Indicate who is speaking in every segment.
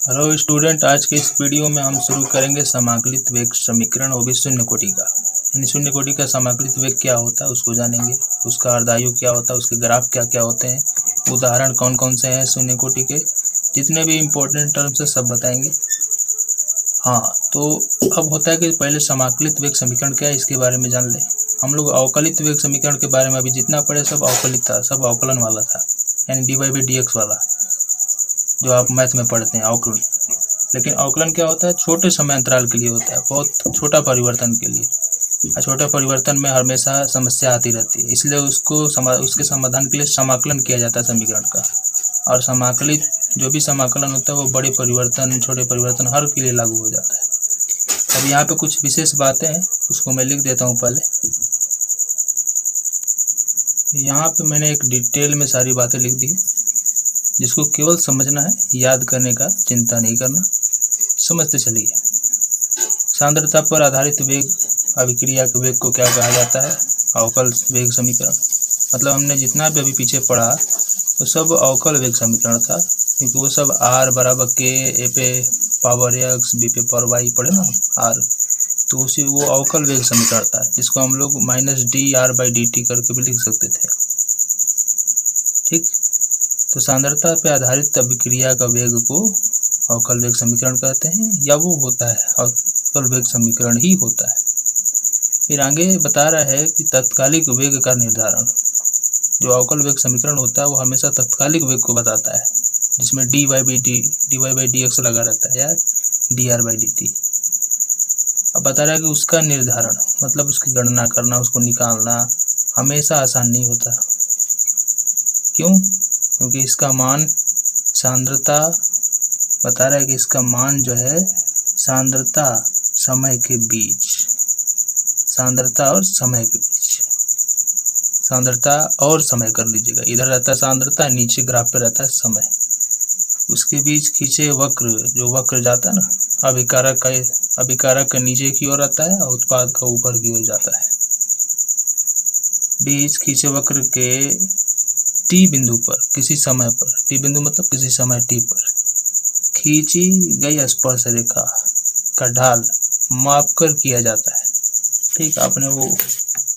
Speaker 1: Hello student, आज के इस वीडियो में हम शुरू करेंगे समाकलित वेग समीकरण, वो भी शून्य कोटि का। यानी शून्य कोटि का समाकलित वेग क्या होता है उसको जानेंगे, उसका अर्धायु क्या होता है, उसके ग्राफ क्या क्या होते हैं, उदाहरण कौन कौन से हैं शून्य कोटि के, जितने भी इम्पोर्टेंट टर्म्स है सब बताएंगे। हाँ, तो अब होता है कि पहले समाकलित वेग समीकरण क्या है इसके बारे में जान लें। हम लोग अवकलित वेग समीकरण के बारे में अभी जितना पढ़े सब अवकलित था, सब अवकलन वाला था, यानी dy/dx वाला जो आप मैथ में पढ़ते हैं अवकलन। लेकिन अवकलन क्या होता है, छोटे समय अंतराल के लिए होता है, बहुत छोटा परिवर्तन के लिए। छोटा परिवर्तन में हमेशा समस्या आती रहती है, इसलिए उसके समाधान के लिए समाकलन किया जाता है समीकरण का। और समाकलित जो भी समाकलन होता है वो बड़े परिवर्तन, छोटे परिवर्तन हर के लिए लागू हो जाता है। अब यहाँ पे कुछ विशेष बातें हैं, उसको मैं लिख देता हूँ पहले। यहाँ पे मैंने एक डिटेल में सारी बातें लिख दी है, जिसको केवल समझना है, याद करने का चिंता नहीं करना, समझते चलिए। सांद्रता पर आधारित वेग अभिक्रिया के वेग को क्या कहा जाता है? अवकल वेग समीकरण। मतलब हमने जितना भी अभी पीछे पढ़ा वो सब अवकल वेग समीकरण था, क्योंकि वो सब r बराबर k, a पे पावर x, b पे पावर y पढ़े ना r, तो उसी वो अवकल वेग समीकरण था, जिसको हम लोग -dr/dt करके भी लिख सकते थे। ठीक, तो सांद्रता पे आधारित अभिक्रिया का वेग को अवकल वेग समीकरण कहते हैं, या वो होता है अवकल वेग समीकरण ही होता है। फिर आगे बता रहा है कि तत्कालिक वेग का निर्धारण। जो अवकल वेग समीकरण होता है वो हमेशा तत्कालिक वेग को बताता है, जिसमें dy/dx लगा रहता है या dr/dt। अब बता रहा है कि उसका निर्धारण मतलब उसकी गणना करना, उसको निकालना हमेशा आसान नहीं होता। क्यों? क्योंकि इसका मान सांद्रता बता रहा है कि इसका मान जो है सांद्रता समय के बीच, सांद्रता और समय के बीच, सांद्रता और समय कर लीजिएगा, इधर रहता है सांद्रता, नीचे ग्राफ पे रहता है समय, उसके बीच खींचे वक्र, जो वक्र जाता है ना अभिकारक का नीचे की ओर रहता है और उत्पाद का ऊपर की ओर जाता है। बीच खींचे वक्र के टी बिंदु पर किसी समय पर, टी बिंदु मतलब किसी समय टी पर खींची गई स्पर्श रेखा का ढाल मापकर किया जाता है। ठीक, आपने वो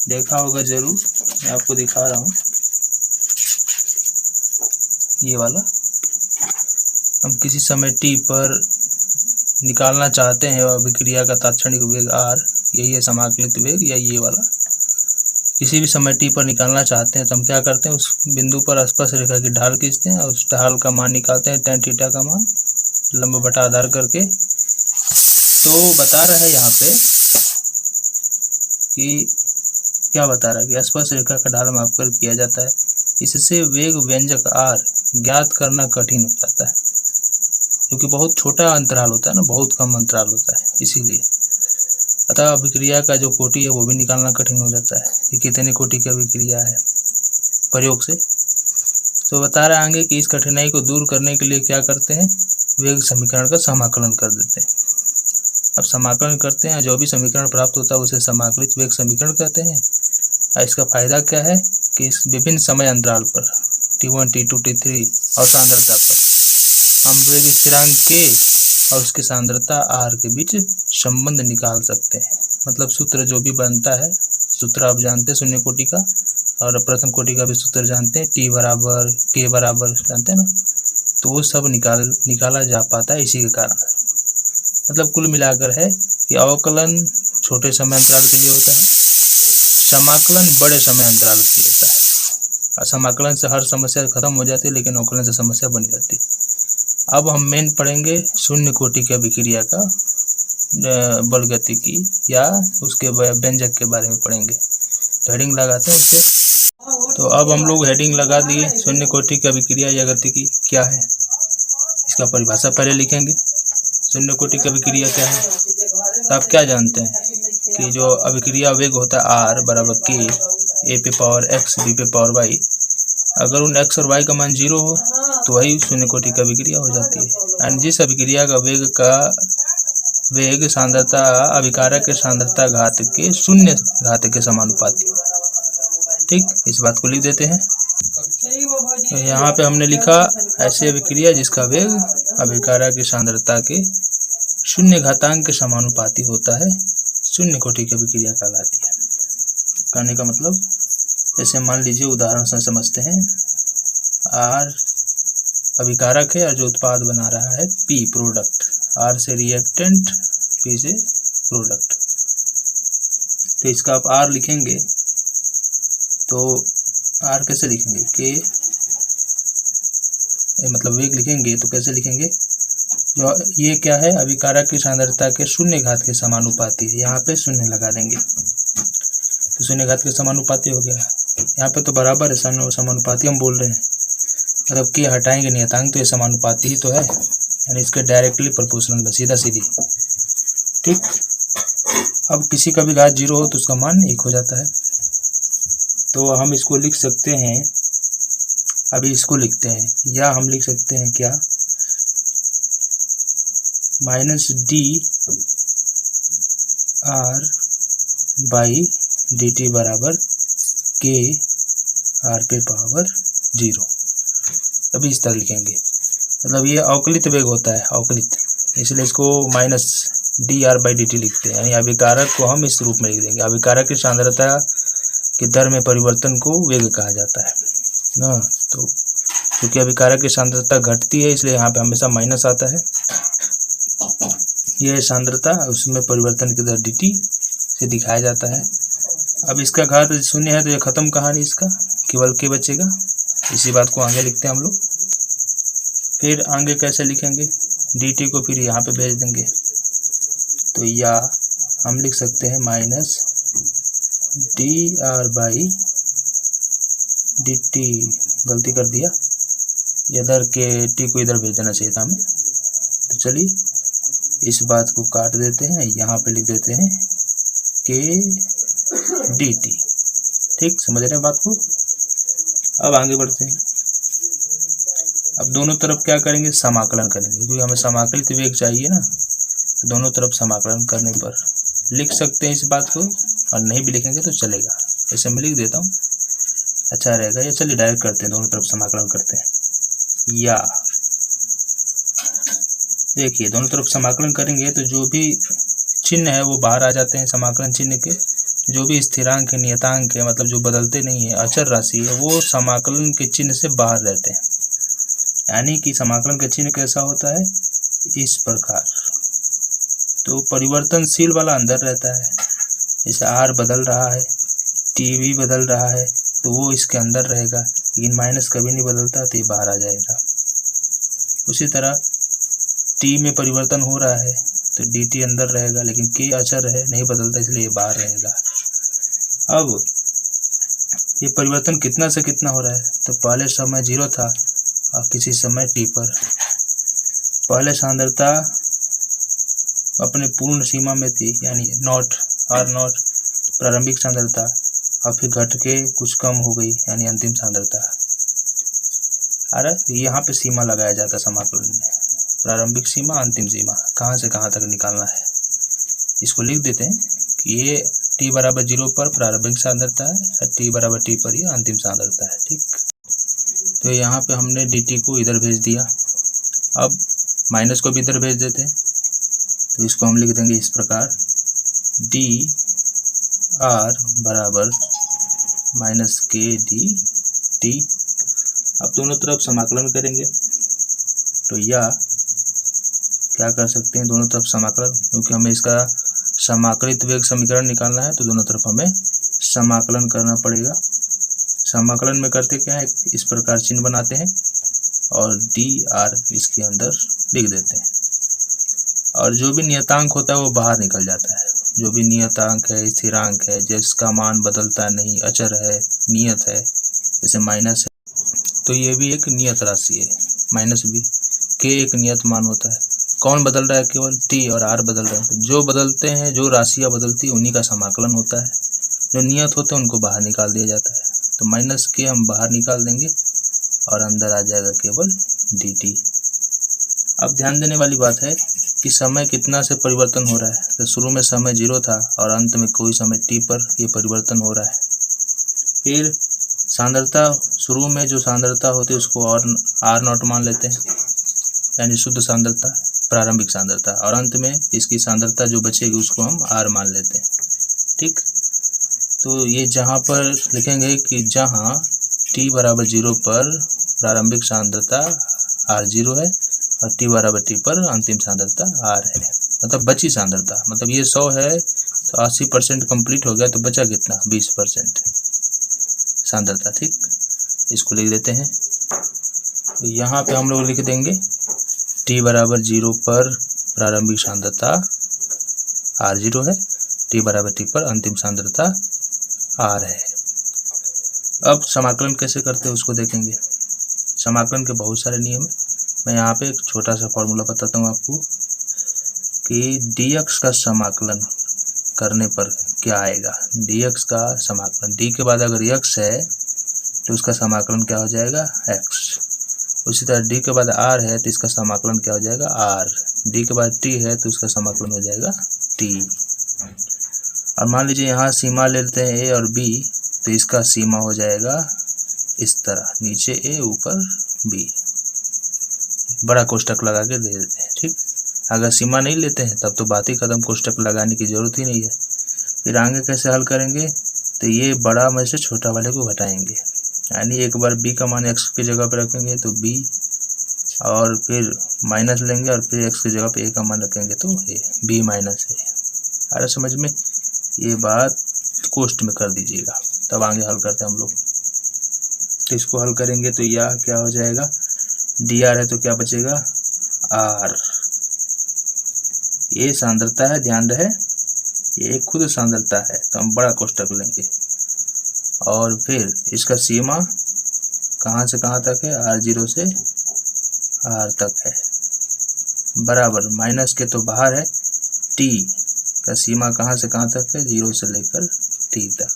Speaker 1: देखा होगा जरूर, मैं आपको दिखा रहा हूँ। ये वाला हम किसी समय टी पर निकालना चाहते हैं अभिक्रिया का तात्क्षणिक वेग r, यही है समाकलित वेग, या ये वाला किसी भी समय t पर निकालना चाहते हैं तो हम क्या करते हैं, उस बिंदु पर स्पर्श रेखा की ढाल खींचते हैं और उस ढाल का मान निकालते हैं, tan थीटा का मान लंब बटा आधार करके। तो बता रहा है यहाँ पे कि क्या बता रहा है कि स्पर्श रेखा का ढाल मापकर किया जाता है। इससे वेग व्यंजक r ज्ञात करना कठिन हो जाता है, क्योंकि बहुत छोटा अंतराल होता है ना, बहुत कम अंतराल होता है, इसीलिए। अतः अभिक्रिया का जो कोटि है वो भी निकालना कठिन हो जाता है कि कितने कोटि की अभिक्रिया है प्रयोग से। तो बता रहे आगे कि इस कठिनाई को दूर करने के लिए क्या करते हैं, वेग समीकरण का समाकलन कर देते हैं। अब समाकलन करते हैं, जो भी समीकरण प्राप्त होता है उसे समाकलित वेग समीकरण कहते हैं। इसका फायदा क्या है कि इस विभिन्न समय अंतराल पर t1, t2, t3 और सांद्रता पर हम वेग स्थिरांक k और उसकी सांद्रता r के बीच संबंध निकाल सकते हैं। मतलब सूत्र जो भी बनता है, सूत्र आप जानते हैं शून्य कोटि का, और प्रथम कोटि का भी सूत्र जानते हैं, t बराबर k बराबर जानते हैं ना, तो वो सब निकाला जा पाता है इसी के कारण। मतलब कुल मिलाकर है कि अवकलन छोटे समय अंतराल के लिए होता है, समाकलन बड़े समय अंतराल के लिए होता है। समाकलन से हर समस्या खत्म हो जाती है, लेकिन अवकलन से समस्या बनी रहती है। अब हम मेन पढ़ेंगे शून्य कोटि की अभिक्रिया का बल गतिकी या उसके व्यंजक के बारे में पढ़ेंगे। तो हेडिंग लगाते हैं उसे। तो अब हम लोग हेडिंग लगा दिए, शून्य कोटि की अभिक्रिया या गतिकी क्या है, इसका परिभाषा पहले लिखेंगे। शून्य कोटि की अभिक्रिया क्या है, तो आप क्या जानते हैं कि जो अभिक्रिया वेग होता है r बराबर k, a पे पावर x, b पे पावर y, अगर उन x और y का मान 0 हो तो वही शून्य कोटि की अभिक्रिया हो जाती है। यानी जिस अभिक्रिया का वेग सांद्रता अभिकारक के सांद्रता घात के शून्य घात के समानुपाती। ठीक, इस बात को लिख देते हैं। तो यहाँ पे हमने लिखा ऐसी अभिक्रिया जिसका वेग अभिकारक की सांद्रता के शून्य घातांक के समानुपाती होता है, शून्य कोटि की अभिक्रिया कहलाती है। कहने का मतलब जैसे मान लीजिए उदाहरण से समझते हैं, आर अभिकारक है और जो उत्पाद बना रहा है पी प्रोडक्ट, आर से रिएक्टेंट, पी से प्रोडक्ट। तो इसका आप आर लिखेंगे तो आर कैसे लिखेंगे, के मतलब वेग लिखेंगे तो कैसे लिखेंगे, जो ये क्या है, अभिकारक की सांद्रता के शून्य घात के समानुपाती है, यहाँ पे शून्य लगा देंगे तो शून्य घात के समानुपाती हो गया। यहाँ पे तो बराबर है, समानुपाती हम बोल रहे हैं, मतलब के हटाएंगे नियतांक तो ये समानुपाती ही तो है, यानी इसके डायरेक्टली प्रोपोर्शनल, सीधा सीधी। ठीक, अब किसी का भी घात 0 हो तो उसका मान 1 हो जाता है। तो हम इसको लिख सकते हैं, अभी इसको लिखते हैं, या हम लिख सकते हैं क्या, minus D R by D T बराबर के आर पे पावर 0। अभी इस तरह लिखेंगे, मतलब ये अवकलित वेग होता है, अवकलित, इसलिए इसको minus D R by D T लिखते हैं, यानी अभिकारक को हम इस रूप में लिख देंगे। अभिकारक की सांद्रता की दर में परिवर्तन को वेग कहा जाता है ना। तो क्योंकि अभिकारक की सांद्रता घटती है इसलिए यहाँ पे हमेशा माइनस आता है। यह सांद्रता, उसमें परिवर्तन की दर dt से दिखाया जाता है। अब इसका घात 0 है तो ये खत्म कहानी, इसका केवल के बचेगा। इसी बात को आगे लिखते हैं हम लोग। फिर आगे कैसे लिखेंगे, dt को फिर यहाँ पे भेज देंगे, तो या हम लिख सकते हैं minus D R by D T, गलती कर दिया, इधर के टी को इधर भेज देना चाहिए था हमें। तो चलिए इस बात को काट देते हैं, यहाँ पे लिख देते हैं के डी टी। ठीक, समझ रहे हैं बात को। अब आगे बढ़ते हैं। अब दोनों तरफ क्या करेंगे, समाकलन करेंगे, क्योंकि हमें समाकलित वेग चाहिए ना। तो दोनों तरफ समाकलन करने पर लिख सकते हैं इस बात को, और नहीं भी लिखेंगे तो चलेगा, ऐसे मैं लिख देता हूँ, अच्छा रहेगा। या चलिए डायरेक्ट करते हैं, दोनों तरफ समाकलन करते हैं। या देखिए दोनों तरफ समाकलन करेंगे तो जो भी चिन्ह है वो बाहर आ जाते हैं समाकलन चिन्ह के। जो भी स्थिरांक है, नियतांक है, मतलब जो बदलते नहीं है, अचर राशि है, वो समाकलन के चिन्ह से बाहर रहते हैं। यानी कि समाकलन का चिन्ह कैसा होता है, इस प्रकार। तो परिवर्तनशील वाला अंदर रहता है, जैसे आर बदल रहा है, टी भी बदल रहा है, तो वो इसके अंदर रहेगा, लेकिन माइनस कभी नहीं बदलता तो ये बाहर आ जाएगा। उसी तरह टी में परिवर्तन हो रहा है तो डी टी अंदर रहेगा, लेकिन के अचर है, नहीं बदलता, इसलिए ये बाहर रहेगा। अब ये परिवर्तन कितना से कितना हो रहा है, तो पहले समय 0 था और किसी समय टी पर पहले सांद्रता अपने पूर्ण सीमा में थी, यानी नॉट आर नॉट प्रारंभिक सांद्रता, और फिर घट के कुछ कम हो गई, यानी अंतिम सांद्रता। अरे यहाँ पे सीमा लगाया जाता है समाकलन में, प्रारंभिक सीमा, अंतिम सीमा, कहाँ से कहाँ तक निकालना है। इसको लिख देते हैं कि ये t बराबर 0 पर प्रारंभिक सांद्रता है और t बराबर t पर ये अंतिम सांद्रता है। ठीक, तो यहाँ पे हमने dt को इधर भेज दिया। अब माइनस को भी इधर भेज देते हैं, तो इसको हम लिख देंगे इस प्रकार, डी आर बराबर माइनस के डी टी। अब दोनों तरफ समाकलन करेंगे, तो या क्या कर सकते हैं, दोनों तरफ समाकलन, क्योंकि हमें इसका समाकलित वेग समीकरण निकालना है तो दोनों तरफ हमें समाकलन करना पड़ेगा। समाकलन में करते क्या है, इस प्रकार चिन्ह बनाते हैं और डी आर इसके अंदर लिख देते हैं, और जो भी नियतांक होता है वो बाहर निकल जाता है। जो भी नियतांक है, स्थिरांक है, जिसका मान बदलता नहीं, अचर है, नियत है, जैसे माइनस है, तो ये भी एक नियत राशि है, माइनस भी के एक नियत मान होता है। कौन बदल रहा है, केवल टी और आर बदल रहे हैं। जो बदलते हैं, जो राशियाँ बदलती है, उन्हीं का समाकलन होता है। जो नियत होते हैं उनको बाहर निकाल दिया जाता है। तो माइनस के हम बाहर निकाल देंगे और अंदर आ जाएगा केवल डी टी। अब ध्यान देने वाली बात है कि समय कितना से परिवर्तन हो रहा है। तो शुरू में समय 0 था और अंत में कोई समय टी पर ये परिवर्तन हो रहा है। फिर सांद्रता, शुरू में जो सांद्रता होती है उसको और आर नॉट मान लेते हैं, यानी शुद्ध सांद्रता, प्रारंभिक सांद्रता, और अंत में इसकी सांद्रता जो बचेगी उसको हम R मान लेते हैं। ठीक, तो ये जहाँ पर लिखेंगे कि जहाँ t बराबर 0 पर प्रारंभिक सांद्रता R0 है और t बराबर t पर अंतिम सांद्रता R है, मतलब बची सांद्रता, मतलब ये 100 है तो 80% कंप्लीट हो गया, तो बचा कितना, 20% सांद्रता। ठीक, इसको लिख देते हैं। तो यहाँ पे हम लोग लिख देंगे t बराबर 0 पर प्रारंभिक सांद्रता R0 है, t बराबर t पर अंतिम सांद्रता R है। अब समाकलन कैसे करते हैं उसको देखेंगे। समाकलन के बहुत सारे नियम है। मैं यहाँ पे एक छोटा सा फॉर्मूला बताता हूँ आपको कि dx का समाकलन करने पर क्या आएगा। dx का समाकलन, d के बाद अगर x है तो उसका समाकलन क्या हो जाएगा, x। उसी तरह d के बाद r है तो इसका समाकलन क्या हो जाएगा, r। d के बाद t है तो उसका समाकलन हो जाएगा t। और मान लीजिए यहाँ सीमा ले लेते हैं a और b, तो इसका सीमा हो जाएगा इस तरह, नीचे a ऊपर b, बड़ा कोष्टक लगा के दे देते हैं। ठीक, अगर सीमा नहीं लेते हैं तब तो बात ही खत्म, कोष्टक लगाने की जरूरत ही नहीं है। फिर आगे कैसे हल करेंगे, तो ये बड़ा में से छोटा वाले को घटाएंगे, यानी एक बार b का मान x की जगह पे रखेंगे तो b, और फिर माइनस लेंगे और फिर x की जगह पे a का मान रखेंगे तो a, b माइनस a। आ रहा समझ में, ये बात कोष्ट में कर दीजिएगा, तब आगे हल करते हैं हम लोग। तो इसको हल करेंगे तो यह क्या हो जाएगा, dr है तो क्या बचेगा, r। ये सांद्रता है, ध्यान रहे ये खुद सांद्रता है, तो हम बड़ा कोष्टक लेंगे और फिर इसका सीमा कहाँ से कहाँ तक है, R0 से R तक है, बराबर माइनस के तो बाहर है, t का सीमा कहाँ से कहाँ तक है, 0 से लेकर t तक।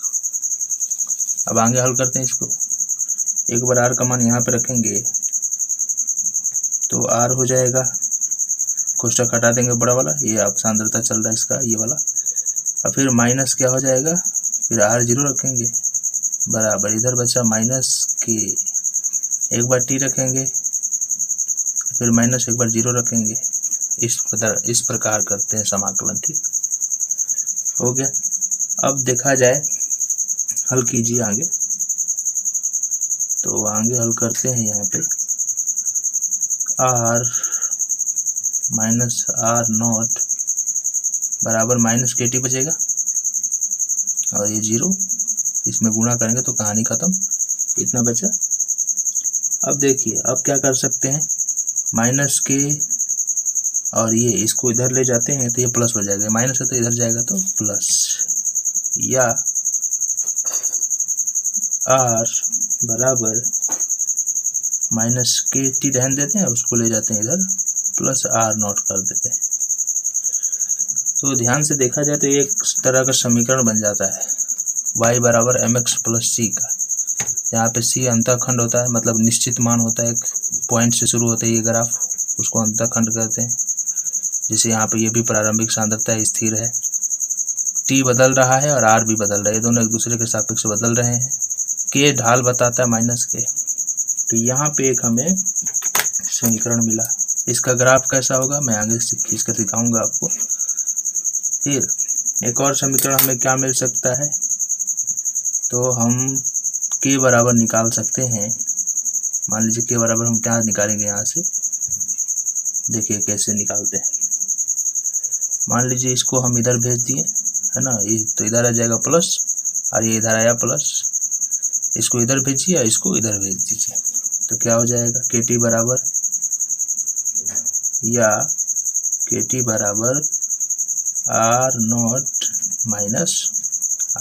Speaker 1: अब आगे हल करते हैं इसको। एक बार r का मान यहाँ पे रखेंगे तो r हो जाएगा, कोष्टक हटा देंगे बड़ा वाला, ये अब सांद्रता चल रहा है इसका ये वाला, और फिर माइनस क्या हो जाएगा, फिर R0 रखेंगे बराबर, इधर बचा माइनस के, एक बार t रखेंगे फिर माइनस एक बार 0 रखेंगे, इस प्रकार करते हैं समाकलन। ठीक हो गया। अब देखा जाए, हल कीजिए आगे। तो आगे हल करते हैं, यहाँ पे r माइनस R0 बराबर माइनस के टी बचेगा और ये 0, इसमें गुणा करेंगे तो कहानी खत्म, इतना बचा। अब देखिए, अब क्या कर सकते हैं, माइनस के और ये इसको इधर ले जाते हैं तो ये प्लस हो जाएगा, माइनस है तो इधर जाएगा तो प्लस, या r बराबर माइनस के टी रहने देते हैं, उसको ले जाते हैं इधर प्लस R0 कर देते हैं। तो ध्यान से देखा जाए तो एक तरह का समीकरण बन जाता है y बराबर mx प्लस c का। यहाँ पे c अंतःखंड होता है, मतलब निश्चित मान होता है, एक पॉइंट से शुरू होता है ये ग्राफ, उसको अंतःखंड कहते हैं। जैसे यहाँ पे ये भी प्रारंभिक सांद्रता स्थिर है, t बदल रहा है और r भी बदल रहा है, ये दोनों एक दूसरे के सापेक्ष बदल रहे हैं। k ढाल बताता है माइनस के, तो यहाँ पे एक हमें समीकरण मिला। इसका ग्राफ कैसा होगा मैं आगे खींच कर दिखाऊंगा आपको। फिर एक और समीकरण हमें क्या मिल सकता है, तो हम k बराबर निकाल सकते हैं। मान लीजिए k बराबर हम क्या निकालेंगे, यहाँ से देखिए कैसे निकालते हैं। मान लीजिए इसको हम इधर भेज दिए है ना, ये तो इधर आ जाएगा प्लस और ये इधर आया प्लस, इसको इधर भेजिए या इसको इधर भेज दीजिए, तो क्या हो जाएगा, के टी बराबर या के टी बराबर R0 माइनस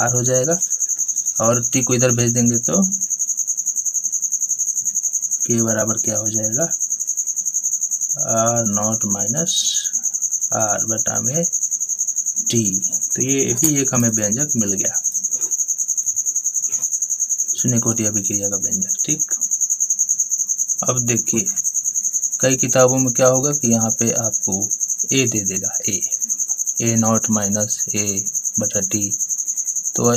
Speaker 1: R हो जाएगा, और t को इधर भेज देंगे तो k बराबर क्या हो जाएगा, R0 माइनस R बटा में t। तो ये भी एक हमें व्यंजक मिल गया, शून्य कोटि अभिक्रिया का व्यंजक। ठीक, अब देखिए कई किताबों में क्या होगा कि यहाँ पे आपको a दे देगा, A0 माइनस a बटा t, तो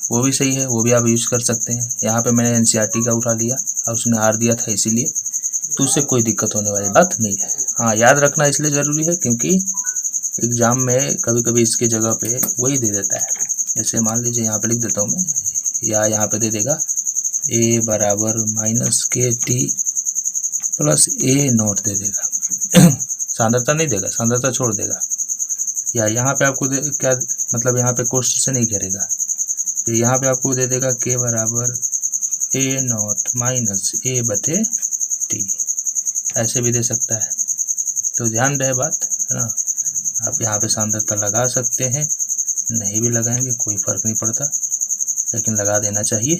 Speaker 1: वो भी सही है, वो भी आप यूज कर सकते हैं। यहाँ पे मैंने NCERT का उठा लिया और उसने R दिया था इसीलिए, तो उससे कोई दिक्कत होने वाली बात नहीं है। हाँ, याद रखना इसलिए ज़रूरी है क्योंकि एग्ज़ाम में कभी कभी इसके जगह पे वही दे देता है। जैसे मान लीजिए यहाँ पे लिख देता हूँ मैं, या यहाँ पे दे देगा ए बराबर माइनस के T plus A not they देगा। सांद्रता नहीं देगा, सांद्रता छोड़ देगा। या यहाँ पे आपको क्या मतलब यहाँ पे कोष्ठ से नहीं घेरेगा, फिर यहाँ पे आपको दे देगा के बराबर ए नॉट माइनस ए बटे टी, ऐसे भी दे सकता है। तो ध्यान रहे बात, है ना। आप यहाँ पे सांद्रता लगा सकते हैं, नहीं भी लगाएंगे कोई फ़र्क नहीं पड़ता, लेकिन लगा देना चाहिए।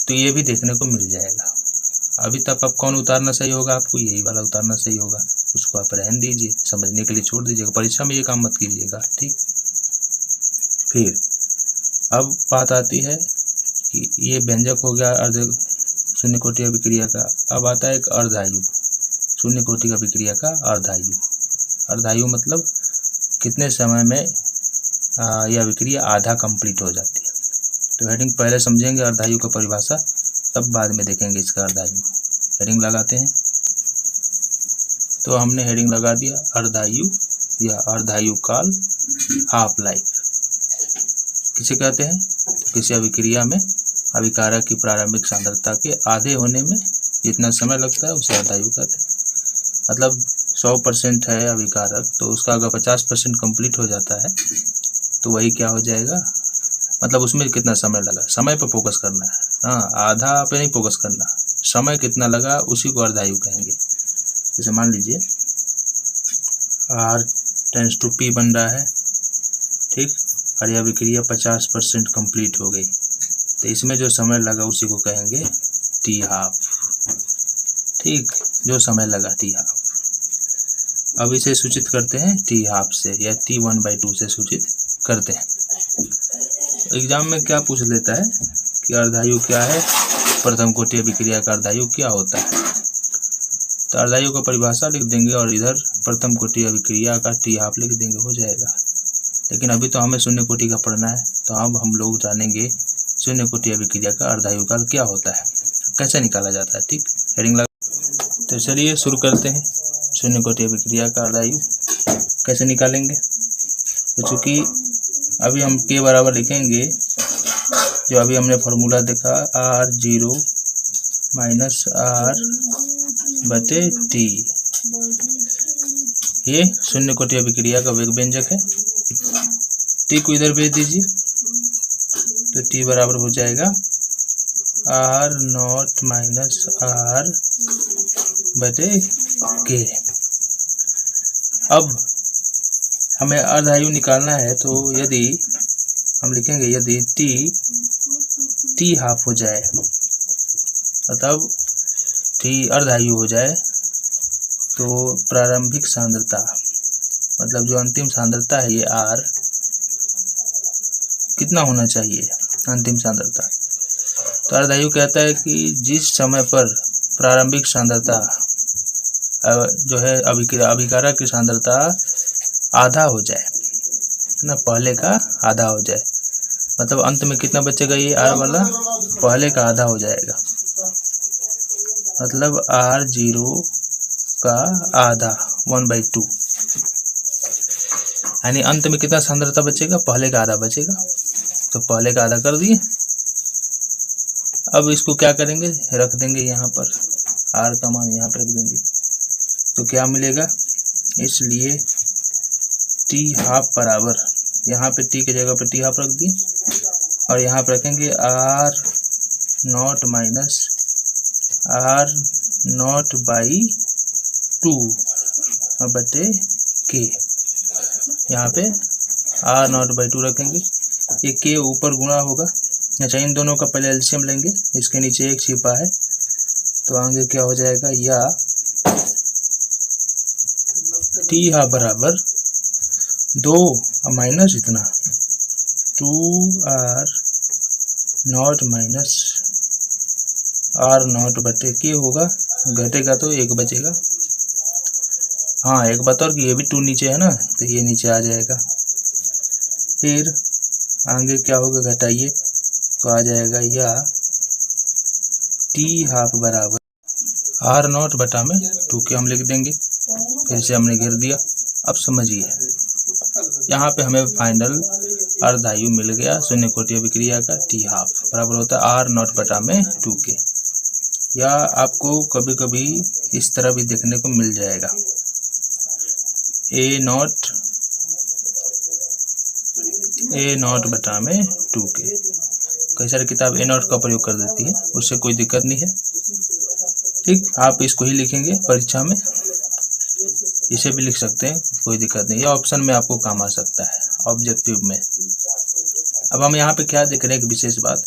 Speaker 1: तो ये भी देखने को मिल जाएगा। अभी तक अब कौन उतारना सही होगा, आपको यही वाला उतारना सही होगा, उसको आप रहने दीजिए, समझने के लिए छोड़ दीजिएगा, परीक्षा में ये काम मत कीजिएगा, ठीक। फिर अब बात आती है कि ये व्यंजक हो गया अर्ध शून्य कोटि अभिक्रिया का। अब आता है एक अर्धायु, शून्य कोटि का अभिक्रिया का अर्धायु। अर्धायु मतलब कितने समय में यह अभिक्रिया आधा कंप्लीट हो जाती है। तो हेडिंग पहले समझेंगे अर्धायु का परिभाषा, तब बाद में देखेंगे इसका अर्धायु। हेडिंग लगाते हैं। तो हमने हेडिंग लगा दिया अर्धायु या अर्धायु काल, हाफ लाइफ किसे कहते हैं। तो किसी अभिक्रिया में अभिकारक की प्रारंभिक सांद्रता के आधे होने में जितना समय लगता है उसे अर्धायु कहते हैं। मतलब 100% है अभिकारक, तो उसका अगर 50% कंप्लीट हो जाता है तो वही क्या हो जाएगा, मतलब उसमें कितना समय लगा, समय पर फोकस करना है। हाँ, आधा पे नहीं फोकस करना, समय कितना लगा उसी को अर्धायु कहेंगे। जैसे मान लीजिए R टेंस टू P बन रहा है, ठीक, और यह अभिक्रिया 50% कंप्लीट हो गई, तो इसमें जो समय लगा उसी को कहेंगे टी हाफ, ठीक, जो समय लगा टी हाफ। अब इसे सूचित करते हैं टी हाफ से या T1/2 से सूचित करते हैं। एग्जाम में क्या पूछ लेता है कि अर्धायु क्या है, प्रथम कोटि अभिक्रिया का अर्धायु क्या होता है। तो अर्धायु का परिभाषा लिख देंगे और इधर प्रथम कोटि अभिक्रिया का टी हाफ लिख देंगे, हो जाएगा। लेकिन अभी तो हमें शून्य कोटि का पढ़ना है, तो अब हम लोग जानेंगे शून्य कोटि अभिक्रिया का अर्धायु काल क्या होता है, कैसे निकाला जाता है, ठीक। हेडिंग लगा। तो चलिए शुरू करते हैं। शून्य कोटि अभिक्रिया का अर्धायु कैसे निकालेंगे। तो चूँकि अभी हम के बराबर लिखेंगे, जो अभी हमने फॉर्मूला देखा R0 माइनस R बटे टी, ये शून्य कोटि अभिक्रिया का वेग व्यंजक है। टी को इधर भेज दीजिए, तो टी बराबर हो जाएगा R0 माइनस R बटे के। अब हमें अर्धायु निकालना है, तो यदि हम लिखेंगे यदि टी हाफ हो जाए, मतलब टी अर्धायु हो जाए, तो प्रारंभिक सांद्रता मतलब जो अंतिम सांद्रता है ये R कितना होना चाहिए अंतिम सांद्रता। तो अर्धायु कहता है कि जिस समय पर प्रारंभिक सांद्रता जो है अभिकारक की सांद्रता आधा हो जाए, है ना, पहले का आधा हो जाए, मतलब अंत में कितना बचेगा, ये R वाला पहले का आधा हो जाएगा, मतलब R0 का आधा 1/2, यानी अंत में कितना सांद्रता बचेगा, पहले का आधा बचेगा। तो पहले का आधा कर दिए। अब इसको क्या करेंगे, रख देंगे यहाँ पर, R का मान यहाँ पर रख देंगे, तो क्या मिलेगा, इसलिए टी हाफ बराबर, यहाँ पे टी की जगह पे टी हाफ रख दिए और यहाँ पे रखेंगे R0 माइनस R0/2 बटे के। यहाँ पे R0/2 रखेंगे, ये के ऊपर गुणा होगा। अच्छा, इन दोनों का पहले एलसीएम लेंगे, इसके नीचे एक छिपा है, तो आगे क्या हो जाएगा, या टी हाफ बराबर 2 माइनस इतना 2R0 माइनस R0 बटे के होगा, घटेगा तो एक बचेगा। हाँ, एक बात और कि ये भी 2 नीचे है ना, तो ये नीचे आ जाएगा। फिर आगे क्या होगा, घटाइए तो आ जाएगा या टी हाफ बराबर R0 बटा में 2 के हम लिख देंगे। फिर से हमने घेर दिया। अब समझिए, यहाँ पे हमें फाइनल अर्धायु मिल गया शून्य कोटि अभिक्रिया का टी हाफ बराबर होता है आर नॉट बटा में 2k। या आपको कभी कभी इस तरह भी देखने को मिल जाएगा, ए नॉट बटा में 2k। कई सारी किताब ए नॉट का प्रयोग कर देती है, उससे कोई दिक्कत नहीं है। ठीक, आप इसको ही लिखेंगे परीक्षा में, इसे भी लिख सकते हैं, कोई दिक्कत नहीं। ये ऑप्शन में आपको काम आ सकता है ऑब्जेक्टिव में। अब हम यहाँ पे क्या देख रहे हैं, एक विशेष बात,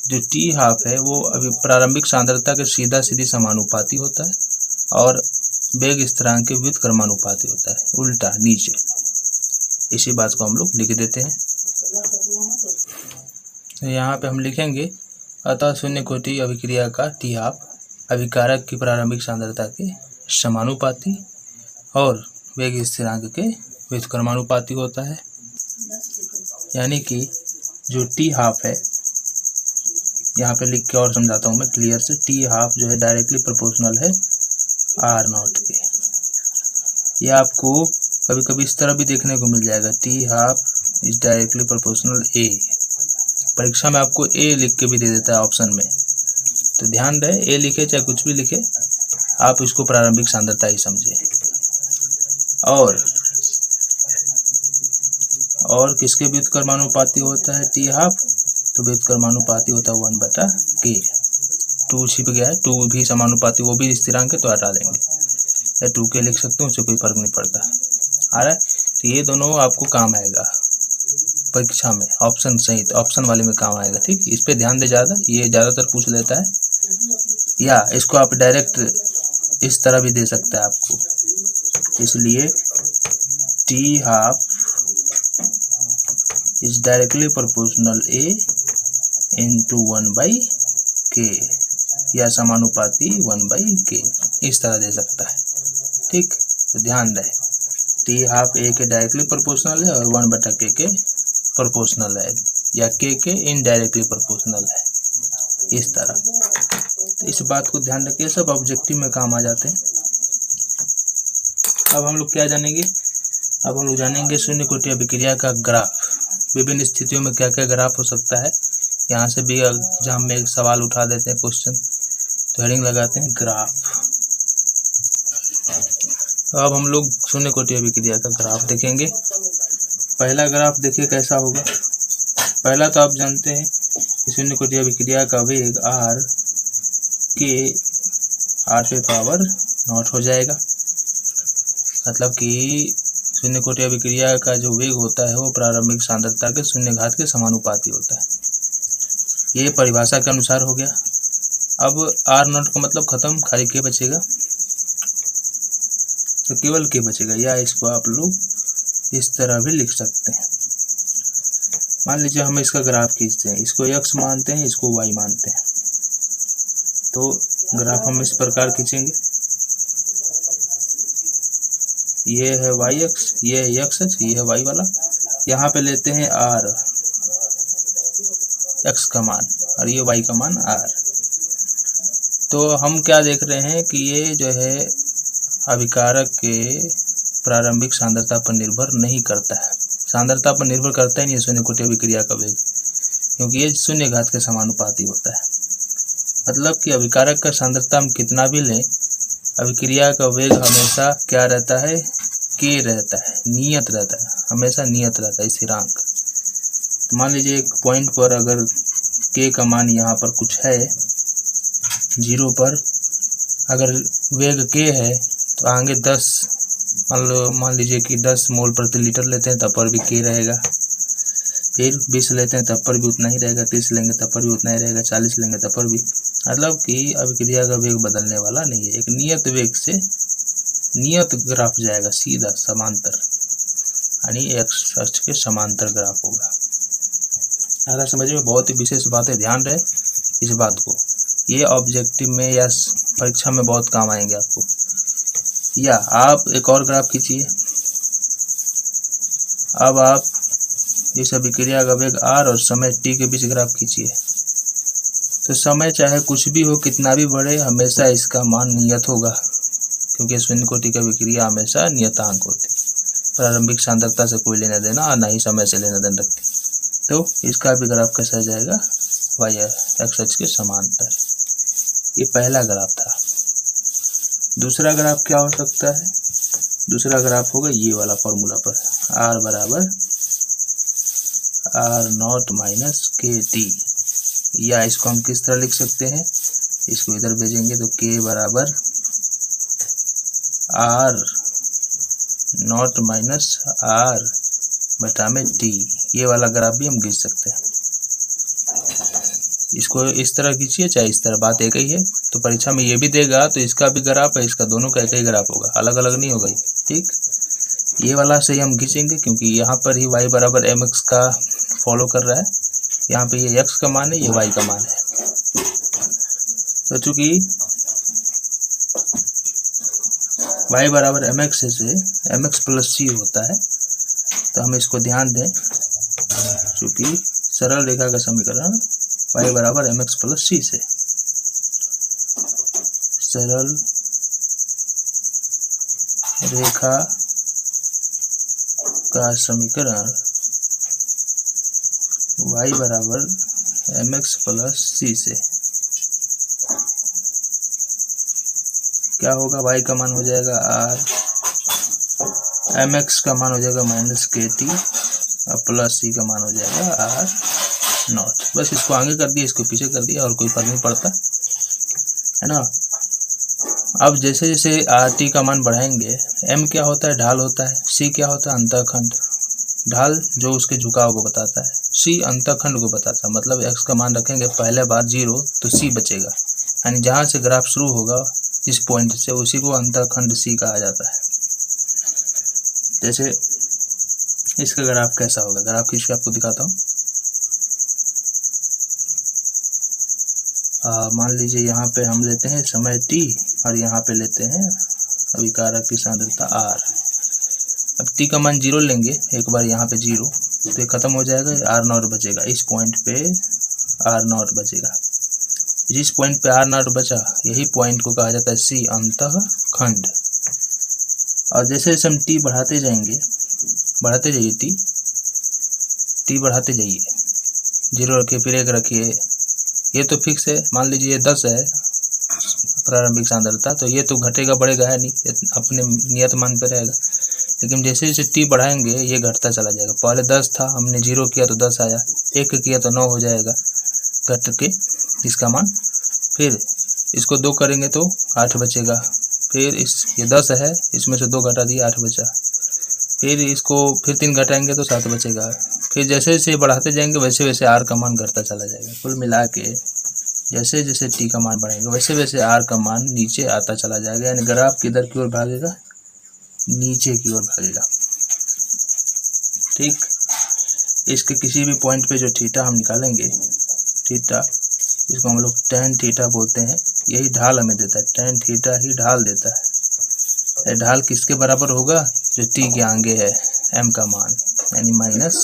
Speaker 1: जो टी हाफ है वो अभी प्रारंभिक सांद्रता के सीधा सीधी समानुपाती होता है और वेग स्थिरांक के व्युत्क्रमानुपाती होता है, उल्टा नीचे। इसी बात को हम लोग लिख देते हैं। तो यहाँ पे हम लिखेंगे अतः शून्य कोटि अभिक्रिया का टी हाफ अभिकारक की प्रारंभिक सांद्रता के समानुपाती और वेग स्थिरांक के व्युत्क्रमानुपाती होता है। यानी कि जो टी हाफ है, यहाँ पे लिख के और समझाता हूँ मैं क्लियर से, टी हाफ जो है डायरेक्टली प्रोपोर्शनल है आर नॉट के। यह आपको कभी कभी इस तरह भी देखने को मिल जाएगा, T half is directly proportional ए। परीक्षा में आपको ए लिख के भी दे देता है ऑप्शन में, तो ध्यान रहे, ए लिखे चाहे कुछ भी लिखे, आप इसको प्रारंभिक सांद्रता ही समझे। और किसके व्युत्क्रमानुपाती होता है टी हाफ, तो व्युत्क्रमानुपाती होता है 1/k। 2 छिप गया है, 2 भी समानुपाती, वो भी स्थिरांक है तो हटा देंगे, या 2k लिख सकते हो, उससे कोई फर्क नहीं पड़ता। आ रहा है, तो ये दोनों आपको काम आएगा परीक्षा में, ऑप्शन सहित ऑप्शन वाले में काम आएगा। ठीक, इस पे ध्यान दे ज़्यादा, ये ज़्यादातर पूछ लेता है। या इसको आप डायरेक्ट इस तरह भी दे सकता है आपको, इसलिए T half is directly proportional A into 1/k या समानुपाती 1/k, इस तरह दे सकता है। ठीक, तो ध्यान रहे, टी हाफ ए के डायरेक्टली प्रोपोर्शनल है और 1/k के प्रोपोर्शनल है, या k के इनडायरेक्टली प्रोपोर्शनल है, इस तरह। तो इस बात को ध्यान रखिए, सब ऑब्जेक्टिव में काम आ जाते हैं। अब हम लोग क्या जानेंगे, अब हम लोग जानेंगे शून्य कोटि अभिक्रिया का ग्राफ। विभिन्न स्थितियों में क्या क्या ग्राफ हो सकता है, यहाँ से भी एग्जाम में एक सवाल उठा देते हैं क्वेश्चन, तो हेडिंग लगाते हैं ग्राफ। अब हम लोग शून्य कोटि अभिक्रिया का ग्राफ देखेंगे। पहला ग्राफ देखिए कैसा होगा। पहला तो आप जानते हैं कि शून्य कोटि अभिक्रिया का वेग r के r पे पावर नॉट हो जाएगा, मतलब कि शून्य कोटि अभिक्रिया का जो वेग होता है वो प्रारंभिक सांद्रता के शून्य घात के समानुपाती होता है। ये परिभाषा के अनुसार हो गया। अब आर नॉट का मतलब खत्म, खाली के बचेगा, तो केवल के बचेगा, या इसको आप लोग इस तरह भी लिख सकते हैं। मान लीजिए हम इसका ग्राफ खींचते हैं, इसको x मानते हैं, इसको y मानते हैं, तो ग्राफ हम इस प्रकार खींचेंगे, ये है y अक्ष, ये है x अक्ष, ये है y वाला। यहाँ पे लेते हैं r x का मान और ये y का मान r। तो हम क्या देख रहे हैं कि ये जो है अभिकारक के प्रारंभिक सांद्रता पर निर्भर नहीं करता है, सांद्रता पर निर्भर करता ही नहीं है शून्य कोटि अभिक्रिया का वेग, क्योंकि ये शून्य घात के समानुपाती होता है। मतलब कि अभिकारक का सांद्रता हम कितना भी लें, अभिक्रिया का वेग हमेशा क्या रहता है, k रहता है, नियत रहता है, हमेशा नियत रहता है, स्थिरांक। तो मान लीजिए एक पॉइंट पर अगर k का मान यहाँ पर कुछ है 0 पर, अगर वेग k है तो आगे 10 मान लीजिए कि 10 मोल प्रति लीटर लेते हैं तब पर भी k रहेगा, फिर 20 लेते हैं तब पर भी उतना ही रहेगा, 30 लेंगे तब पर भी उतना ही रहेगा, 40 लेंगे तब पर भी। मतलब कि अभिक्रिया का वेग बदलने वाला नहीं है, एक नियत वेग से नियत ग्राफ जाएगा सीधा समांतर, यानी एक्स अक्ष के समांतर ग्राफ होगा। अगर समझ में बहुत ही विशेष बात है, ध्यान रहे इस बात को, ये ऑब्जेक्टिव में या परीक्षा में बहुत काम आएंगे आपको। या आप एक और ग्राफ खींचिए। अब आप इस अभिक्रिया का वेग r और समय t के बीच ग्राफ खींचिए। तो समय चाहे कुछ भी हो, कितना भी बढ़े, हमेशा इसका मान नियत होगा, क्योंकि शून्य कोटि की अभिक्रिया हमेशा नियतांक होती है, प्रारंभिक सांद्रता से कोई लेना देना और ना ही समय से लेना देना रखती। तो इसका भी ग्राफ कैसा जाएगा, वाई एक्स अक्ष के समांतर। ये पहला ग्राफ था। दूसरा ग्राफ क्या हो सकता है, दूसरा ग्राफ होगा ये वाला फॉर्मूला पर, आर बराबर आर नॉट माइनस के टी, या इसको हम किस तरह लिख सकते हैं, इसको इधर भेजेंगे तो के बराबर आर नॉट माइनस आर बटा में टी। ये वाला ग्राफ भी हम खींच सकते हैं। इसको इस तरह खींचिए चाहे इस तरह, बात एक ही है। तो परीक्षा में ये भी देगा तो इसका भी ग्राफ है, इसका दोनों का एक ही ग्राफ होगा, अलग अलग नहीं होगा। ठीक, ये वाला से ही हम खींचेंगे क्योंकि यहाँ पर ही y बराबर एम एक्स का फॉलो कर रहा है। यहाँ पे ये x का मान है, ये y का मान है। तो चूंकि y बराबर एम एक्स से एम एक्स प्लस सी होता है, तो हम इसको ध्यान दें, चूंकि सरल रेखा का समीकरण y बराबर एम एक्स प्लस सी से, सरल रेखा का समीकरण y बराबर एम एक्स प्लस सी से क्या होगा, y का मान हो जाएगा आर, एम एक्स का मान हो जाएगा माइनस के टी और प्लस सी का मान हो जाएगा आर नॉट। बस इसको आगे कर दिया, इसको पीछे कर दिया और कोई फर्क नहीं पड़ता है ना। अब जैसे जैसे आर टी का मान बढ़ाएंगे, एम क्या होता है, ढाल होता है, सी क्या होता है, अंतःखंड। ढाल जो उसके झुकाव को बताता है, सी अंतःखंड को बताता है। मतलब एक्स का मान रखेंगे पहले बार 0 तो सी बचेगा, यानी जहाँ से ग्राफ शुरू होगा इस पॉइंट से, उसी को अंतःखंड सी कहा जाता है। जैसे इसका ग्राफ कैसा होगा, ग्राफ खींच आपको दिखाता हूँ। मान लीजिए यहाँ पे हम लेते हैं समय t और यहाँ पे लेते हैं अभिकारक की सांद्रता r। अब t का मान 0 लेंगे, एक बार यहाँ पे 0 तो ये खत्म हो जाएगा, r नॉट बचेगा। इस पॉइंट पे r नॉट बचेगा। जिस पॉइंट पे r नॉट बचा, यही पॉइंट को कहा जाता है c अंतःखंड। और जैसे जैसे हम t बढ़ाते जाएंगे, बढ़ाते जाइए, t बढ़ाते जाइए, 0 रखिए फिर 1 रखिए, ये तो फिक्स है। मान लीजिए 10 है प्रारंभिक सांद्रता, तो ये तो घटेगा बढ़ेगा है नहीं, अपने नियत मान पे रहेगा। लेकिन जैसे जैसे टी बढ़ाएंगे ये घटता चला जाएगा। पहले 10 था, हमने 0 किया तो 10 आया, 1 किया तो 9 हो जाएगा घट के इसका मान। फिर इसको 2 करेंगे तो 8 बचेगा। फिर ये 10 है, इसमें से 2 घटा दिया, 8 बचा। फिर इसको फिर 3 घटाएंगे तो 7 बचेगा। फिर जैसे जैसे बढ़ाते जाएंगे वैसे वैसे आर का मान घटता चला जाएगा। कुल मिला के जैसे जैसे टी का मान बढ़ेगा वैसे वैसे आर का मान नीचे आता चला जाएगा, यानी ग्राफ किधर की ओर भागेगा, नीचे की ओर भागेगा। ठीक, इसके किसी भी पॉइंट पे जो थीटा हम निकालेंगे, थीटा इसको हम लोग tan थीटा बोलते हैं, यही ढाल हमें देता है, tan थीटा ही ढाल देता है। ये ढाल किसके बराबर होगा, जो टी के आगे है m का मान, यानी माइनस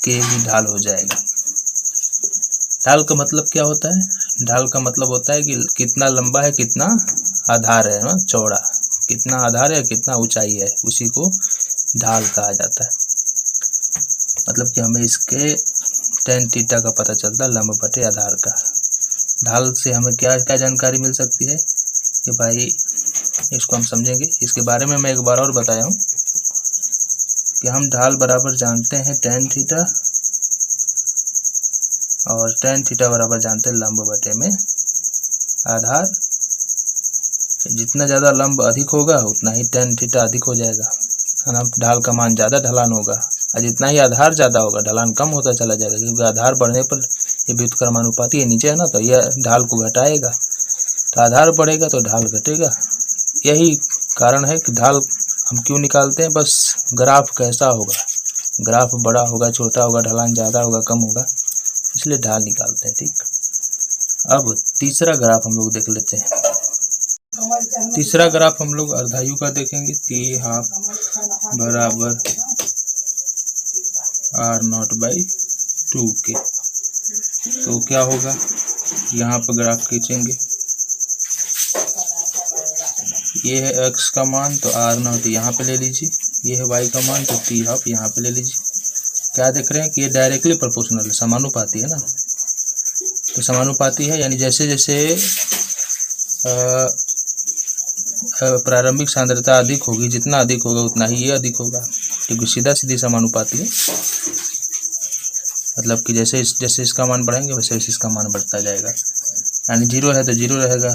Speaker 1: के ही ढाल हो जाएगा। ढाल का मतलब क्या होता है, ढाल का मतलब होता है कि कितना लंबा है, कितना आधार है ना, चौड़ा, कितना आधार है, कितना ऊंचाई है, उसी को ढाल कहा जाता है। मतलब कि हमें इसके tan थीटा का पता चलता है, लंब बटे आधार का। ढाल से हमें क्या क्या जानकारी मिल सकती है कि भाई, इसको हम समझेंगे। इसके बारे में मैं एक बार और बताया हूँ कि हम ढाल बराबर जानते हैं tan थीटा, और tan थीटा बराबर जानते हैं लंब बटे में आधार। जितना ज़्यादा लंब अधिक होगा उतना ही tan थीटा अधिक हो जाएगा, है ना। ढाल का मान ज़्यादा ढलान होगा, और जितना ही आधार ज़्यादा होगा ढलान कम होता चला जाएगा, क्योंकि आधार बढ़ने पर ये व्युत्क्रमानुपाती है नीचे है ना, तो यह ढाल को घटाएगा। तो आधार बढ़ेगा तो ढाल घटेगा। यही कारण है कि ढाल हम क्यों निकालते हैं, बस ग्राफ कैसा होगा, ग्राफ बड़ा होगा छोटा होगा, ढलान ज़्यादा होगा कम होगा, इसलिए ढाल निकालते हैं। ठीक, अब तीसरा ग्राफ हम लोग देख लेते हैं। तीसरा ग्राफ हम लोग अर्धायु का देखेंगे, t हाफ बराबर r नॉट बाई 2 के। तो क्या होगा, यहाँ पर ग्राफ खींचेंगे, ये है x का मान, तो r0 यहाँ पे ले लीजिए। ये है y का मान, तो t12 यहाँ पे ले लीजिए। क्या देख रहे हैं कि ये डायरेक्टली प्रोपोर्शनल है, समानुपाती है ना। तो समानुपाती है यानी जैसे जैसे प्रारंभिक सांद्रता अधिक होगी, जितना अधिक होगा उतना ही ये अधिक होगा, क्योंकि सीधा सीधी समानुपाती है। मतलब कि जैसे इसका मान बढ़ेंगे वैसे इसका मान बढ़ता जाएगा। यानी 0 है तो 0 रहेगा,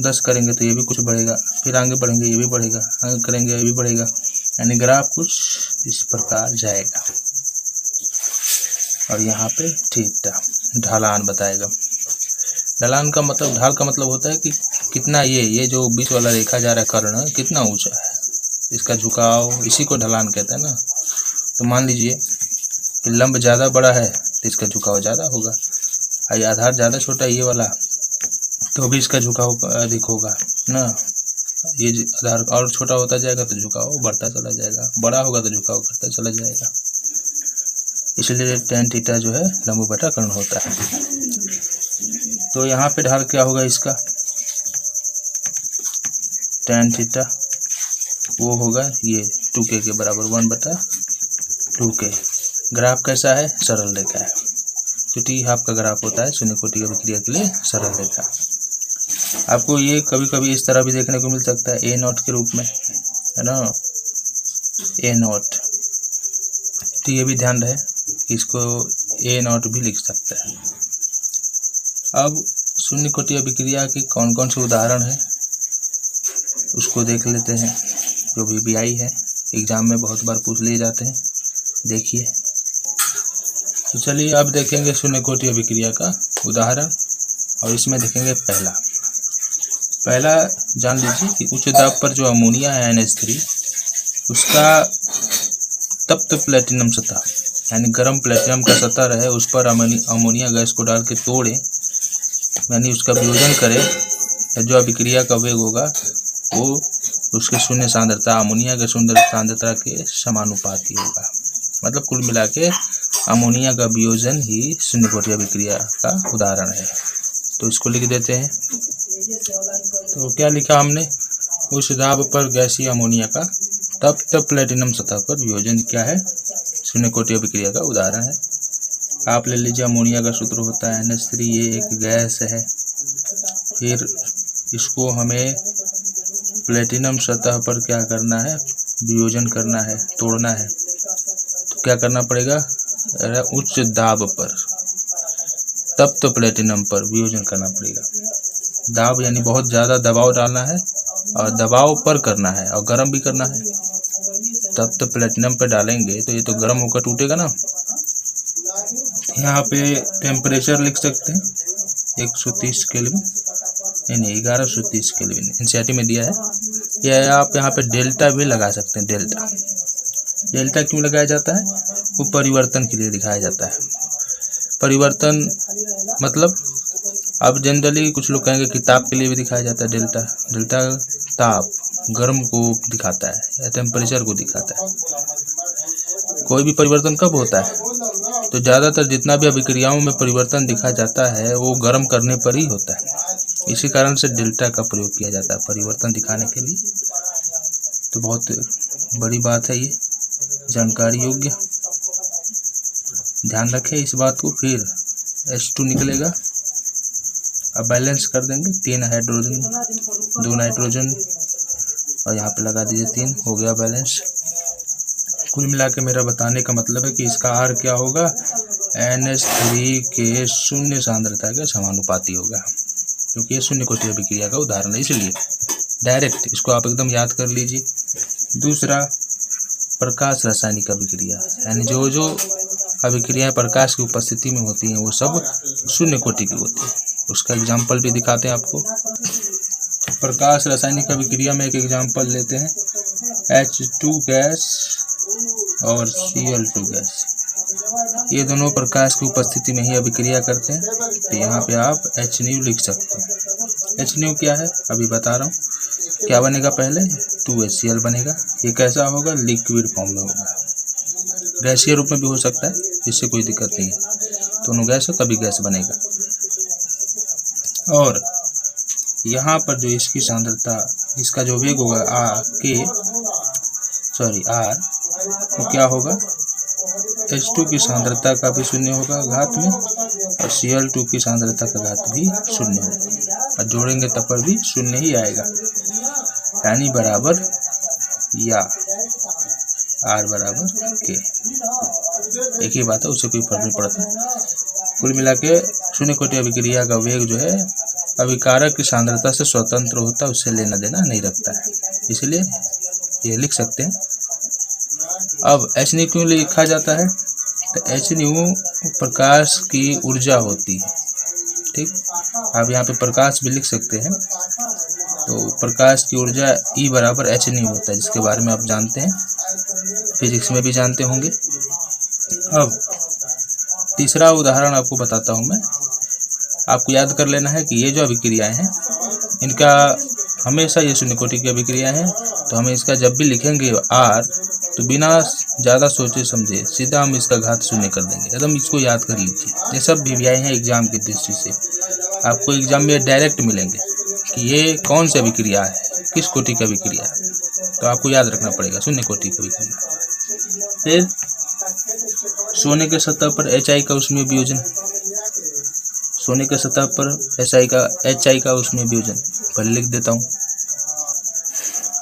Speaker 1: 10 करेंगे तो ये भी कुछ बढ़ेगा, फिर आगे बढ़ेंगे ये भी बढ़ेगा, आगे करेंगे ये भी बढ़ेगा। यानी ग्राफ कुछ इस प्रकार जाएगा। और यहाँ पे थीटा ढलान बताएगा। ढलान का मतलब, ढाल का मतलब होता है कि कितना ये जो बीच वाला रेखा जा रहा है कर्ण कितना ऊंचा है, इसका झुकाव, इसी को ढलान कहते हैं ना। तो मान लीजिए कि लंब ज़्यादा बड़ा है तो इसका झुकाव ज़्यादा होगा, और आधार ज़्यादा छोटा है ये वाला तो भी इसका झुकाव अधिक होगा ना। ये आधार और छोटा होता जाएगा तो झुकाव बढ़ता चला जाएगा, बड़ा होगा तो झुकाव घटता चला जाएगा। इसलिए tan थीटा जो है लंब बटा कर्ण होता है। तो यहाँ पे ढाल क्या होगा इसका, tan थीटा वो होगा ये 2k के बराबर 1/2k। ग्राफ कैसा है, सरल रेखा है। तो t12 का ग्राफ होता है शून्य कोटि की अभिक्रिया के लिए सरल रेखा। आपको ये कभी कभी इस तरह भी देखने को मिल सकता है a0 के रूप में, है ना, a0। तो ये भी ध्यान रहे कि इसको a0 भी लिख सकते हैं। अब शून्य कोटि अभिक्रिया के कौन कौन से उदाहरण हैं उसको देख लेते हैं, जो VBI है, एग्जाम में बहुत बार पूछ लिए जाते हैं। देखिए, तो चलिए अब देखेंगे शून्य कोटि अभिक्रिया का उदाहरण, और इसमें देखेंगे पहला जान लीजिए कि उच्च दाब पर जो अमोनिया है NH3, उसका तप्त प्लेटिनम सतह यानी गर्म प्लेटिनम का सतह रहे, उस पर अमोनिया गैस को डाल के तोड़े, यानी उसका वियोजन करें। जो अभिक्रिया का वेग होगा वो उसके शून्य सांद्रता, अमोनिया के शून्य सांद्रता के समानुपाती होगा। मतलब कुल मिला के अमोनिया का वियोजन ही शून्य कोटि अभिक्रिया का उदाहरण है। तो इसको लिख देते हैं। तो क्या लिखा हमने, उच्च दाब पर गैसीय अमोनिया का तप्त प्लेटिनम सतह पर वियोजन क्या है, शून्य कोटि अभिक्रिया का उदाहरण है। आप ले लीजिए, अमोनिया का सूत्र होता है NH3, ये एक गैस है। फिर इसको हमें प्लेटिनम सतह पर क्या करना है, वियोजन करना है, तोड़ना है। तो क्या करना पड़ेगा, उच्च दाब पर तप्त प्लेटिनम पर वियोजन करना पड़ेगा। दाब यानी बहुत ज़्यादा दबाव डालना है, और दबाव पर करना है, और गर्म भी करना है। तप्त प्लेटिनम पे डालेंगे तो ये तो गर्म होकर टूटेगा ना। यहाँ पे टेम्परेचर लिख सकते हैं 130 केल्विन, नहीं 1130 केल्विन एनसीईआरटी में दिया है। या आप यहाँ पे डेल्टा भी लगा सकते हैं। डेल्टा क्यों लगाया जाता है, वो परिवर्तन के लिए दिखाया जाता है। परिवर्तन मतलब अब जनरली कुछ लोग कहेंगे कि ताप के लिए भी दिखाया जाता है डेल्टा ताप गर्म को दिखाता है या टेम्परेचर को दिखाता है। कोई भी परिवर्तन कब होता है, तो ज़्यादातर जितना भी अभिक्रियाओं में परिवर्तन दिखा जाता है वो गर्म करने पर ही होता है। इसी कारण से डेल्टा का प्रयोग किया जाता है परिवर्तन दिखाने के लिए। तो बहुत बड़ी बात है ये, जानकारी योग्य, ध्यान रखें इस बात को। फिर H2 निकलेगा, अब बैलेंस कर देंगे, 3 हाइड्रोजन 2 नाइट्रोजन, और यहाँ पे लगा दीजिए 3, हो गया बैलेंस। कुल मिला के मेरा बताने का मतलब है कि इसका R क्या होगा, NH3 के शून्य सांद्रता के समानुपाती होगा, क्योंकि ये शून्य कोटि अभिक्रिया का उदाहरण है। इसलिए डायरेक्ट इसको आप एकदम याद कर लीजिए। दूसरा, प्रकाश रासायनिक अभिक्रिया, यानी जो अभिक्रियाएं प्रकाश की उपस्थिति में होती हैं वो सब शून्य कोटि की होती है। उसका एग्जाम्पल भी दिखाते हैं आपको। प्रकाश रासायनिक अभिक्रिया में एक एग्जाम्पल लेते हैं, H2 गैस और Cl2 गैस। ये दोनों प्रकाश की उपस्थिति में ही अभिक्रिया करते हैं। तो यहाँ पे आप HNu लिख सकते हैं। HNu क्या है अभी बता रहा हूँ। क्या बनेगा, पहले 2HCl बनेगा। ये कैसा होगा, लिक्विड फॉर्म में होगा। गैसीय रूप में भी हो सकता है, इससे कोई दिक्कत नहीं है। दोनों गैस हो तभी गैस बनेगा। और यहाँ पर जो इसकी सांद्रता इसका जो वेग होगा आर, तो क्या होगा, H2 की सांद्रता का भी शून्य होगा घात में, और Cl2 की सांद्रता का घात भी शून्य होगा, और जोड़ेंगे तब पर भी शून्य ही आएगा, यानी बराबर या R बराबर K। एक ही बात है, उससे कोई फर्क नहीं पड़ता। कुल मिला के शून्य कोटि अभिक्रिया का वेग जो है अभिकारक की सांद्रता से स्वतंत्र होता है, उससे लेना देना नहीं रखता है, इसलिए ये लिख सकते हैं। अब h न्यू क्यों लिखा जाता है, तो h न्यू प्रकाश की ऊर्जा होती है, ठीक। आप यहाँ पे प्रकाश भी लिख सकते हैं, तो प्रकाश की ऊर्जा E बराबर h न्यू होता है, जिसके बारे में आप जानते हैं, फिजिक्स में भी जानते होंगे। अब तीसरा उदाहरण आपको बताता हूँ मैं, आपको याद कर लेना है कि ये जो अभिक्रियाएं हैं इनका हमेशा ये शून्य कोटि की अभिक्रिया है, तो हमें इसका जब भी लिखेंगे R तो बिना ज़्यादा सोचे समझे सीधा हम इसका घात शून्य कर देंगे, एकदम इसको याद कर लीजिए। ये सब भिवियाएं हैं एग्जाम की दृष्टि से, आपको एग्जाम में डायरेक्ट मिलेंगे कि ये कौन सी अभिक्रिया है, किस कोटि की अभिक्रिया है, तो आपको याद रखना पड़ेगा शून्य कोटि की अभिक्रिया। फिर सोने के सतह पर HI का ऊष्मीय वियोजन, सोने के सतह पर HI का ऊष्मीय वियोजन पहले लिख देता हूँ।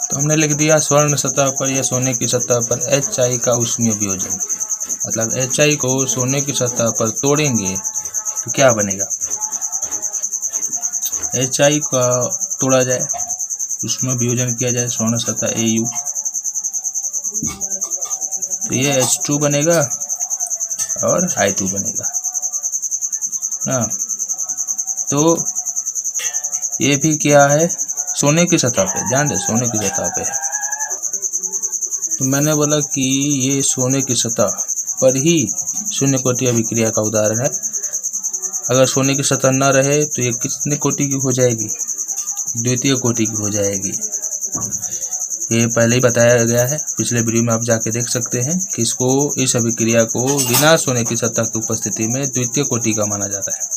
Speaker 1: तो हमने लिख दिया स्वर्ण सतह पर या सोने की सतह पर HI का ऊष्मीय वियोजन, मतलब HI को सोने की सतह पर तोड़ेंगे तो क्या बनेगा, HI का तोड़ा जाए, उसमें वियोजन किया जाए स्वर्ण सतह AU, तो ये H2 बनेगा और I2 बनेगा ना। तो ये भी क्या है, सोने की सतह पे, ध्यान दे सोने की सतह पे। तो मैंने बोला कि ये सोने की सतह पर ही शून्य कोटि अभिक्रिया का उदाहरण है। अगर सोने की सतह न रहे तो ये कितने कोटि की हो जाएगी, द्वितीय कोटि की हो जाएगी। ये पहले ही बताया गया है, पिछले वीडियो में आप जाके देख सकते हैं कि इसको, इस अभिक्रिया को बिना सोने की सतह की उपस्थिति में द्वितीय कोटि का माना जाता है,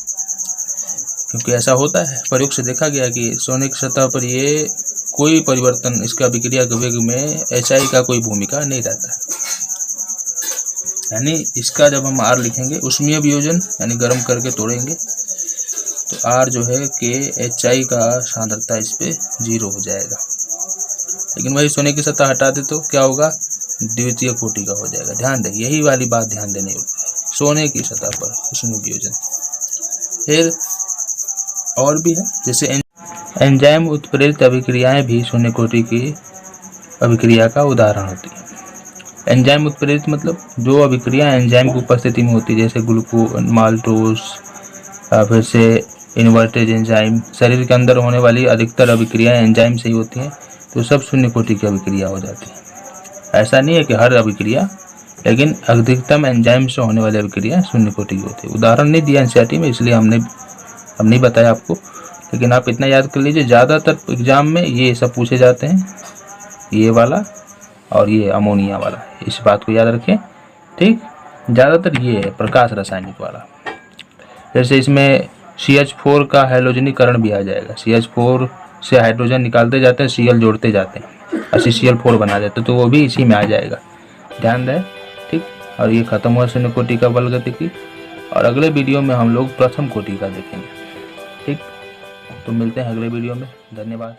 Speaker 1: क्योंकि ऐसा होता है, प्रयोग से देखा गया कि सोने की सतह पर ये कोई परिवर्तन, इसका अभिक्रिया के वेग में HI का कोई भूमिका नहीं रहता है। यानी इसका जब हम R लिखेंगे ऊष्मीय वियोजन, यानी गर्म करके तोड़ेंगे, तो R जो है कि HI का सांद्रता इस पे 0 हो जाएगा। लेकिन वही सोने की सतह हटा दे तो क्या होगा, द्वितीय कोटि का हो जाएगा। ध्यान दें, यही वाली बात ध्यान देने होगी, सोने की सतह पर ऊष्मीय वियोजन। फिर और भी है, जैसे एंजाइम उत्प्रेरित अभिक्रियाएं भी शून्य कोटि की अभिक्रिया का उदाहरण होती है। एंजाइम उत्प्रेरित मतलब जो अभिक्रिया एंजाइम की उपस्थिति में होती है, जैसे ग्लूकोज, माल्टोज, फिर से इन्वर्टेज एंजाइम, शरीर के अंदर होने वाली अधिकतर अभिक्रियाएं एंजाइम से ही होती हैं, तो सब शून्य कोटि की अभिक्रिया हो जाती है। ऐसा नहीं है कि हर अभिक्रिया, लेकिन अधिकतम एंजाइम से होने वाली अभिक्रिया शून्य कोटि की होती है। उदाहरण नहीं दिया एनसीईआरटी में, इसलिए हम नहीं बताया आपको, लेकिन आप इतना याद कर लीजिए, ज़्यादातर एग्जाम में ये सब पूछे जाते हैं, ये वाला और ये अमोनिया वाला, इस बात को याद रखें, ठीक। ज़्यादातर ये है प्रकाश रासायनिक वाला। जैसे इसमें CH4 का हैलोजनीकरण भी आ जाएगा, CH4 से हाइड्रोजन निकालते जाते हैं, Cl जोड़ते जाते हैं और CCl4 बना देते हैं, तो वो भी इसी में आ जाएगा, ध्यान दें, ठीक। और ये खत्म हुआ शून्य कोटि का बल गतिकी, और अगले वीडियो में हम लोग प्रथम कोटि का देखेंगे, ठीक। तो मिलते हैं अगले वीडियो में, धन्यवाद।